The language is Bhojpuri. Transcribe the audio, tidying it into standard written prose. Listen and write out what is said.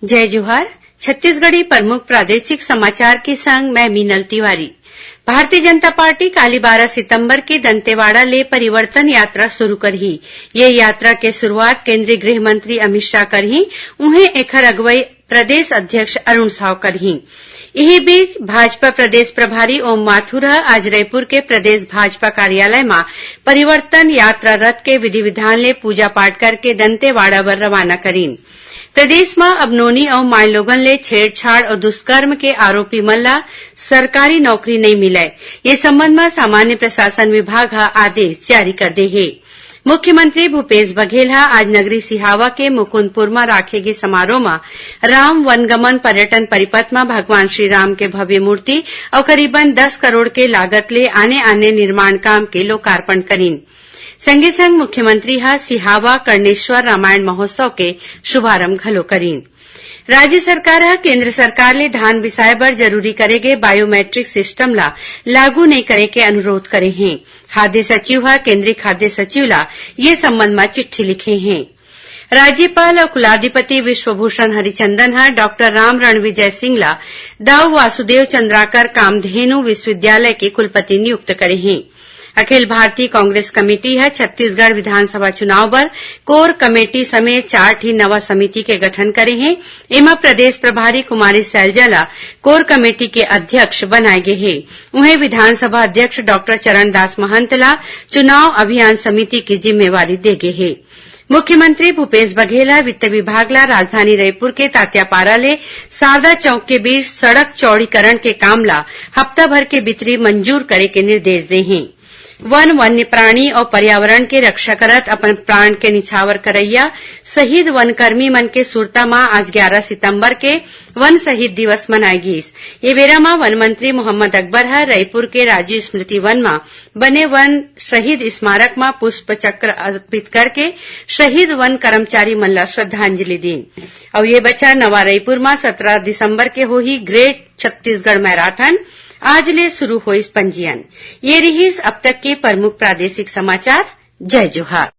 जय जोहार। छत्तीसगढ़ी प्रमुख प्रादेशिक समाचार के संग मैं मीनल तिवारी। भारतीय जनता पार्टी काली 12 सितंबर के दंतेवाड़ा ले परिवर्तन यात्रा शुरू करही। ये यात्रा के शुरुआत केंद्रीय गृह मंत्री अमित शाह करही। उन्हें एखर अगुवाई प्रदेश अध्यक्ष अरुण साव करही। यही बीच भाजपा प्रदेश प्रभारी ओम माथुर आज रायपुर के प्रदेश भाजपा कार्यालय में परिवर्तन यात्रा रथ के विधि विधान ले पूजा पाठ करके दंतेवाड़ा बर रवाना करीन। प्रदेश में अब नोनी और माय लोगन ले छेड़छाड़ और दुष्कर्म के आरोपी मन ला सरकारी नौकरी नहीं मिले। ये संबंध में सामान्य प्रशासन विभाग आदेश जारी कर दे है। मुख्यमंत्री भूपेश बघेल आज नगरी सिहावा के मुकुंदपुर में राखे गे समारोह में राम वनगमन पर्यटन परिपथ में भगवान श्री राम के भव्य मूर्ति और करीबन 10 करोड़ के लागत ले आने निर्माण काम के लोकार्पण करीन। संगे संग मुख्यमंत्री सिहावा कर्णेश्वर रामायण महोत्सव के शुभारंभ घलो करीन। राज्य सरकार केंद्र सरकार ले धान बिसाए बर जरूरी करेगे बायोमेट्रिक सिस्टम ला लागू नहीं करे के अनुरोध करे हैं। खाद्य सचिव केंद्रीय खाद्य सचिव ला ये संबंध में चिट्ठी लिखे हैं। राज्यपाल और कुलाधिपति विश्वभूषण हरिचंदन डॉक्टर राम रणविजय सिंह ला दाऊ वासुदेव चंद्राकर कामधेनु विश्वविद्यालय के कुलपति नियुक्त करे हैं। अखिल भारतीय कांग्रेस कमेटी छत्तीसगढ़ विधानसभा चुनाव बर कोर कमेटी समेत 4 ठी नवा समिति के गठन करे हैं। एमा प्रदेश प्रभारी कुमारी सैलजा ला कोर कमेटी के अध्यक्ष बनाए गए हैं। उन्हें विधानसभा अध्यक्ष डॉक्टर चरणदास महंत ला चुनाव अभियान समिति की जिम्मेवारी दे गए है। मुख्यमंत्री भूपेश बघेल वित्त विभाग ला राजधानी रायपुर के तात्यापारा ले सारदा चौक के बीच सड़क चौड़ीकरण के काम ला हफ्ता भर के भीतरी मंजूर करे के निर्देश दे हैं। वन्य प्राणी और पर्यावरण के रक्षा करत अपन प्राण के निछावर करैया शहीद वनकर्मी मन के सुरता में आज 11 सितंबर के वन शहीद दिवस मनाए गिस। ये बेरा में वन मंत्री मोहम्मद अकबर रायपुर के राजीव स्मृति वन में बने वन शहीद स्मारक में पुष्प चक्र अर्पित करके शहीद वन कर्मचारी मन ला श्रद्धांजलि दी। और ये बच्चा नवा रायपुर में 17 दिसंबर के होही ग्रेट छत्तीसगढ़ मैराथन आज ले शुरू हुई पंजीयन। ये रही अब तक के प्रमुख प्रादेशिक समाचार। जय जोहार।